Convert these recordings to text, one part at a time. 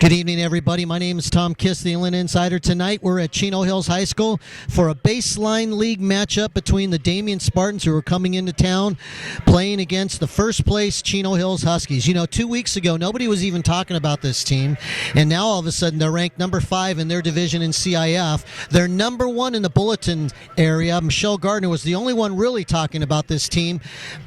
Good evening, everybody. My name is Tom Kiss, the Inland Insider. Tonight, we're at Chino Hills High School for a baseline league matchup between the Damien Spartans, who are coming into town, playing against the first place Chino Hills Huskies. You know, 2 weeks ago, nobody was even talking about this team, and now all of a sudden, they're ranked number 5 in their division in CIF. They're number 1 in the bulletin area. Michelle Gardner was the only one really talking about this team.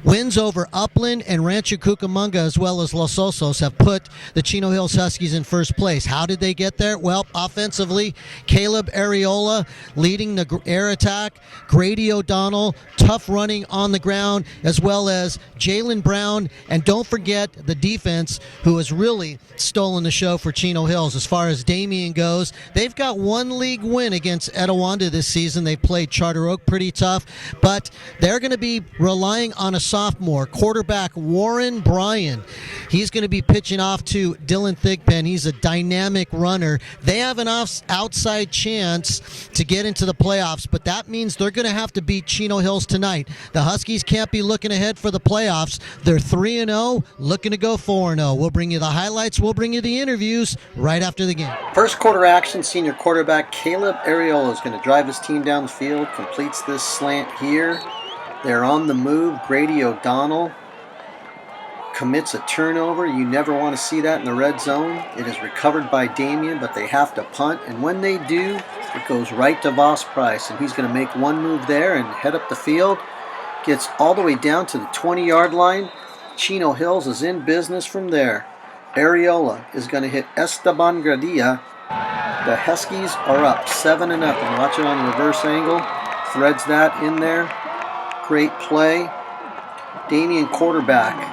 Wins over Upland and Rancho Cucamonga, as well as Los Osos, have put the Chino Hills Huskies in first place. How did they get there? Well, offensively, Caleb Areola leading the air attack, Grady O'Donnell, tough running on the ground, as well as Jalen Brown, and don't forget the defense, who has really stolen the show for Chino Hills. As far as Damien goes, they've got one league win against Etiwanda this season. They played Charter Oak pretty tough, but they're going to be relying on a sophomore quarterback, Warren Bryan. He's going to be pitching off to Dylan Thigpen. He's a dynamic runner. They have an outside chance to get into the playoffs, but that means they're going to have to beat Chino Hills tonight. The Huskies can't be looking ahead for the playoffs. They're 3-0, looking to go 4-0. We'll bring you the highlights. We'll bring you the interviews right after the game. First quarter action, senior quarterback Caleb Areola is going to drive his team down the field, completes this slant here. They're on the move. Grady O'Donnell commits a turnover. You never want to see that in the red zone. It is recovered by Damien, but they have to punt, and when they do, it goes right to Voss Price, and he's going to make one move there and head up the field. Gets all the way down to the 20-yard line. Chino Hills is in business from there. Areola is going to hit Esteban Gradilla. The Huskies are up 7-0. Watch it on the reverse angle. Threads that in there. Great play. Damien quarterback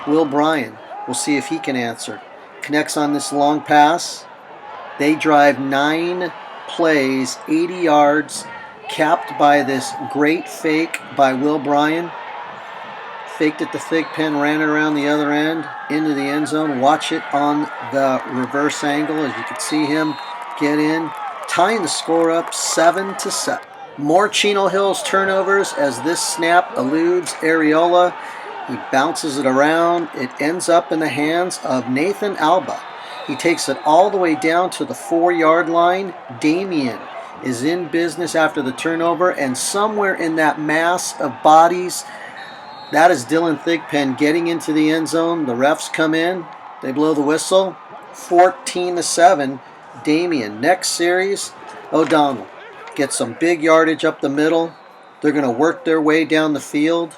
Will Bryan. We'll see if he can answer. Connects on this long pass. They drive 9 plays, 80 yards, capped by this great fake by Will Bryan. Faked it to Thigpen, ran it around the other end, into the end zone. Watch it on the reverse angle as you can see him get in, tying the score up 7-7. More Chino Hills turnovers as this snap eludes Areola. He bounces it around. It ends up in the hands of Nathan Alba. He takes it all the way down to the 4-yard line. Damien is in business after the turnover, and somewhere in that mass of bodies, that is Dylan Thigpen getting into the end zone. The refs come in. They blow the whistle. 14-7. Damien. Next series, O'Donnell gets some big yardage up the middle. They're going to work their way down the field.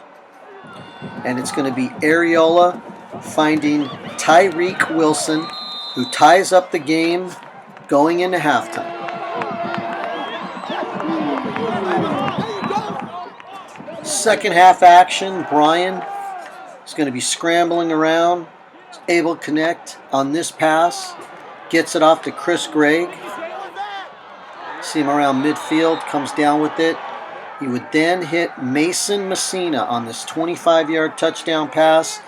And it's going to be Areola finding Tyrique Wilson, who ties up the game going into halftime. Second half action, Bryan is going to be scrambling around, able to connect on this pass, gets it off to Chris Gregg. See him around midfield, comes down with it. He would then hit Mason Messina on this 25-yard touchdown pass,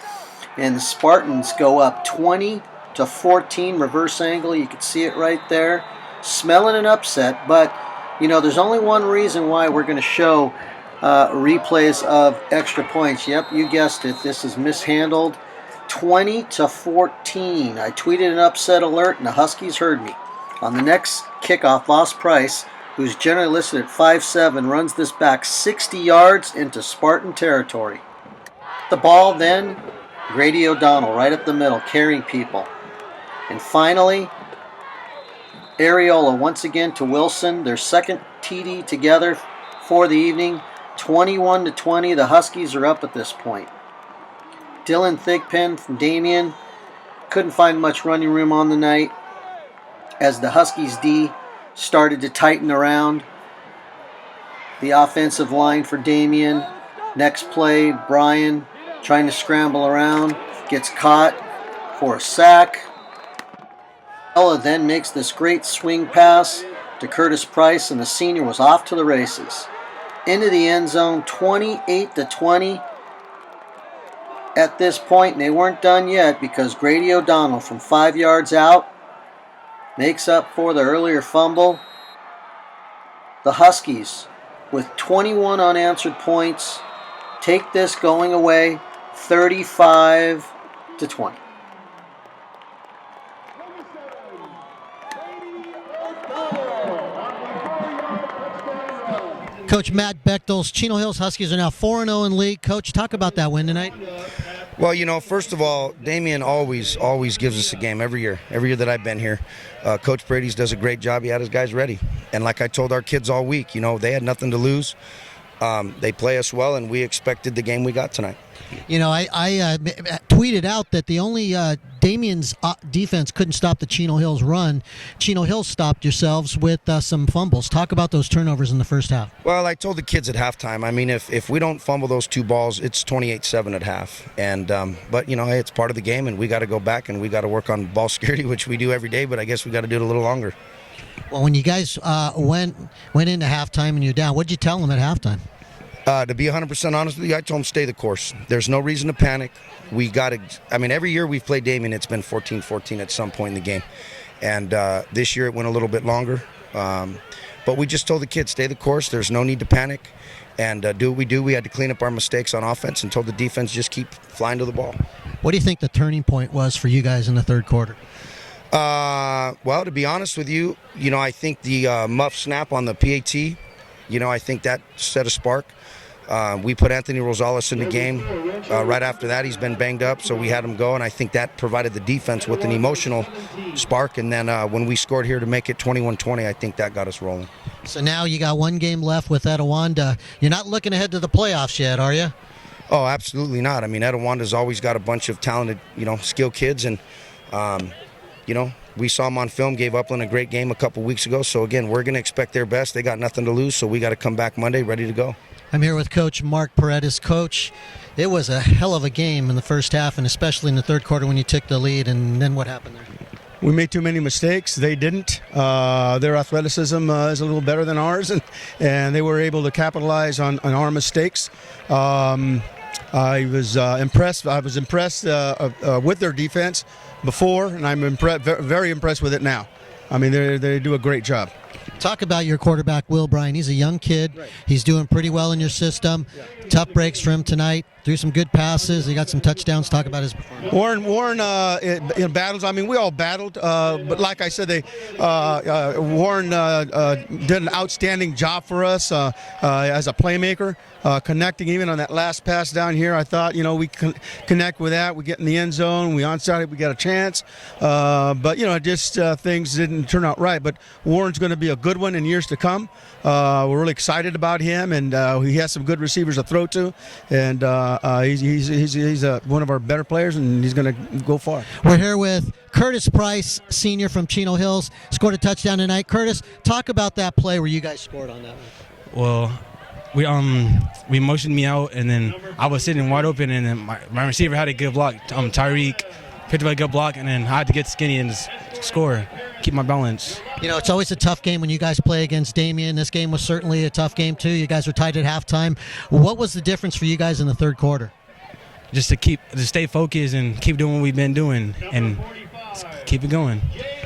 and the Spartans go up 20-14, reverse angle. You can see it right there. Smelling an upset, but you know, there's only one reason why we're going to show replays of extra points. Yep, you guessed it. This is mishandled. 20-14. I tweeted an upset alert, and the Huskies heard me. On the next kickoff, Voss Price, who's generally listed at 5'7", runs this back 60 yards into Spartan territory. The ball then, Grady O'Donnell right up the middle, carrying people. And finally, Areola once again to Wilson, their second TD together for the evening. 21-20, the Huskies are up at this point. Dylan Thigpen from Damien couldn't find much running room on the night as the Huskies D started to tighten around the offensive line for Damien. Next play, Bryan trying to scramble around, gets caught for a sack. Ella then makes this great swing pass to Curtis Price, and the senior was off to the races. Into the end zone, 28-20 at this point, and they weren't done yet because Grady O'Donnell from 5 yards out makes up for the earlier fumble. The Huskies, with 21 unanswered points, take this going away 35-20. Coach Matt Beck's Chino Hills Huskies are now 4-0 in league. Coach, talk about that win tonight. Well, first of all, Damien always gives us a game every year that I've been here. Coach Brady's does a great job. He had his guys ready. And like I told our kids all week, they had nothing to lose. They play us well, and we expected the game we got tonight. I tweeted out that the only Damien's defense couldn't stop the Chino Hills run. Chino Hills stopped yourselves with some fumbles. Talk about those turnovers in the first half. Well, I told the kids at halftime, if we don't fumble those 2 balls, it's 28-7 at half. And but hey, it's part of the game, and we got to go back and we got to work on ball security, which we do every day. But I guess we got to do it a little longer. Well, when you guys went into halftime and you're down, what did you tell them at halftime? To be 100% honest with you, I told them stay the course. There's no reason to panic. We got to. Every year we've played Damien, it's been 14-14 at some point in the game, and this year it went a little bit longer. But we just told the kids stay the course. There's no need to panic, and do what we do. We had to clean up our mistakes on offense, and told the defense just keep flying to the ball. What do you think the turning point was for you guys in the third quarter? Well, to be honest with you, I think the muff snap on the PAT, I think that set a spark. We put Anthony Rosales in the game. Right after that, he's been banged up, so we had him go, and I think that provided the defense with an emotional spark. And then when we scored here to make it 21-20, I think that got us rolling. So now you got one game left with Etiwanda. You're not looking ahead to the playoffs yet, are you? Oh, absolutely not. Etiwanda's always got a bunch of talented, skilled kids, and we saw them on film, gave Upland a great game a couple weeks ago. So, again, we're going to expect their best. They got nothing to lose, so we got to come back Monday ready to go. I'm here with Coach Mark Paredes. Coach, it was a hell of a game in the first half, and especially in the third quarter when you took the lead, and then what happened there? We made too many mistakes. They didn't. Their athleticism is a little better than ours, and they were able to capitalize on our mistakes. I was impressed. I was impressed with their defense before, and I'm very impressed with it now. They do a great job. Talk about your quarterback, Will Bryan. He's a young kid. Right. He's doing pretty well in your system. Yeah. Tough breaks for him tonight. Threw some good passes. He got some touchdowns. Talk about his performance. Warren in battles. We all battled, but like I said, Warren did an outstanding job for us as a playmaker, connecting even on that last pass down here. I thought, we connect with that. We get in the end zone. We onside it. We got a chance, but just things didn't turn out right. But Warren's going to be a good one in years to come. We're really excited about him, and he has some good receivers to throw to, and he's one of our better players, and he's going to go far. We're here with Curtis Price, senior from Chino Hills, scored a touchdown tonight. Curtis, talk about that play where you guys scored on that one. Well, we motioned me out, and then I was sitting wide open, and then my receiver had a good block. Tyrique picked up a good block, and then I had to get skinny and just score, keep my balance. It's always a tough game when you guys play against Damien. This game was certainly a tough game too. You guys were tied at halftime. What was the difference for you guys in the third quarter? Just to stay focused and keep doing what we've been doing and keep it going.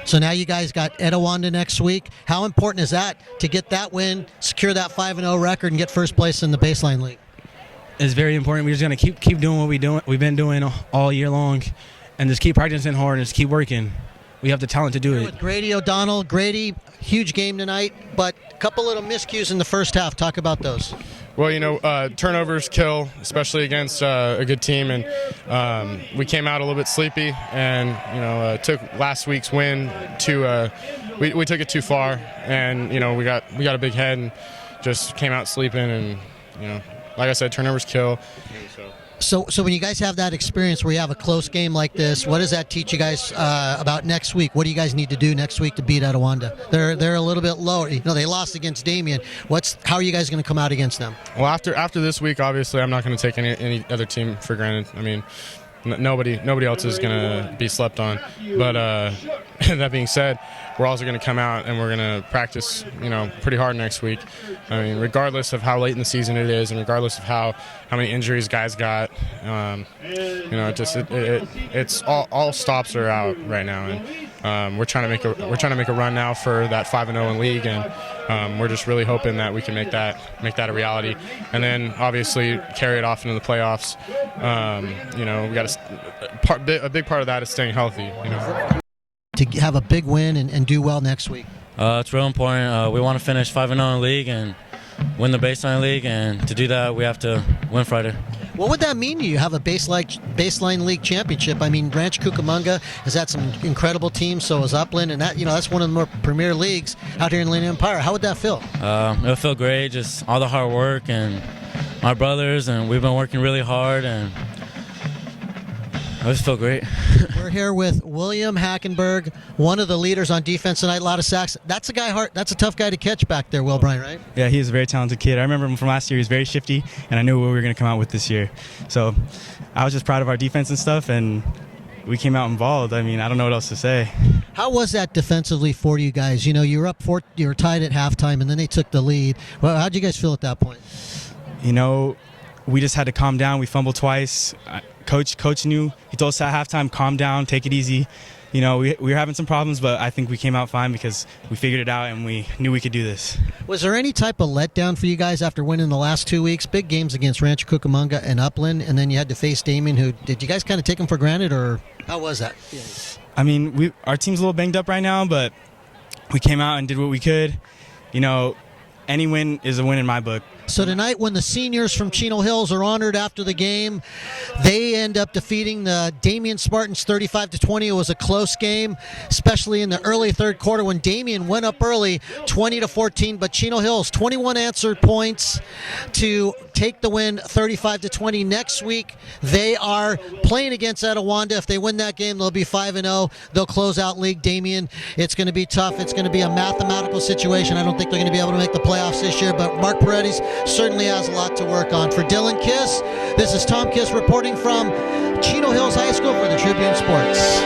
So now you guys got Etiwanda next week. How important is that to get that win, secure that 5-0 record, and get first place in the baseline league? It's very important. We're just going to keep doing what we've been doing all year long, and just keep practicing hard and just keep working. We have the talent to do it. With Grady O'Donnell. Grady, huge game tonight, but a couple little miscues in the first half. Talk about those. Well, turnovers kill, especially against a good team, and we came out a little bit sleepy, and took last week's win to we took it too far, and we got a big head and just came out sleeping, and like I said, turnovers kill. So when you guys have that experience where you have a close game like this, what does that teach you guys about next week? What do you guys need to do next week to beat Etiwanda? They're a little bit lower. They lost against Damien. How are you guys going to come out against them? Well, after this week, obviously, I'm not going to take any other team for granted. Nobody else is going to be slept on. But that being said, we're also going to come out and we're going to practice, pretty hard next week. Regardless of how late in the season it is, and regardless of how many injuries guys got, it's all stops are out right now, and we're trying to make a run now for that 5-0 in league, and we're just really hoping that we can make that a reality, and then obviously carry it off into the playoffs. We got a big part of that is staying healthy. To have a big win and do well next week. It's real important. We want to finish 5-0 in the league, and win the baseline league, and to do that, we have to win Friday. What would that mean to you? Have a baseline league championship? I mean, Ranch Cucamonga has had some incredible teams. So has Upland, and that's one of the more premier leags out here in Inland Empire. How would that feel? It'll feel great. Just all the hard work and my brothers, and we've been working really hard, and I just feel great. We're here with William Hackenberg, one of the leaders on defense tonight. A lot of sacks. That's a tough guy to catch back there, Will Bryant, right? Yeah, he's a very talented kid. I remember him from last year. He was very shifty, and I knew what we were going to come out with this year. So I was just proud of our defense and stuff, and we came out involved. I mean, I don't know what else to say. How was that defensively for you guys? You were you were tied at halftime, and then they took the lead. Well, how'd you guys feel at that point? We just had to calm down. We fumbled twice. Coach knew. He told us at halftime, calm down, take it easy. We were having some problems, but I think we came out fine because we figured it out and we knew we could do this. Was there any type of letdown for you guys after winning the last 2 weeks? Big games against Rancho Cucamonga and Upland, and then you had to face Damien. Did you guys kind of take him for granted, or how was that? Yeah. I mean, our team's a little banged up right now, but we came out and did what we could. Any win is a win in my book. So tonight, when the seniors from Chino Hills are honored after the game, they end up defeating the Damien Spartans 35-20. It was a close game, especially in the early third quarter when Damien went up early, 20-14. But Chino Hills, 21 answered points to take the win, 35-20. Next week, they are playing against Etiwanda. If they win that game, they'll be 5-0. They'll close out League Damien. It's going to be tough. It's going to be a mathematical situation. I don't think they're going to be able to make the playoffs this year, but Mark Paredes certainly has a lot to work on. For Dylan Kiss, this is Tom Kiss reporting from Chino Hills High School for the Tribune Sports.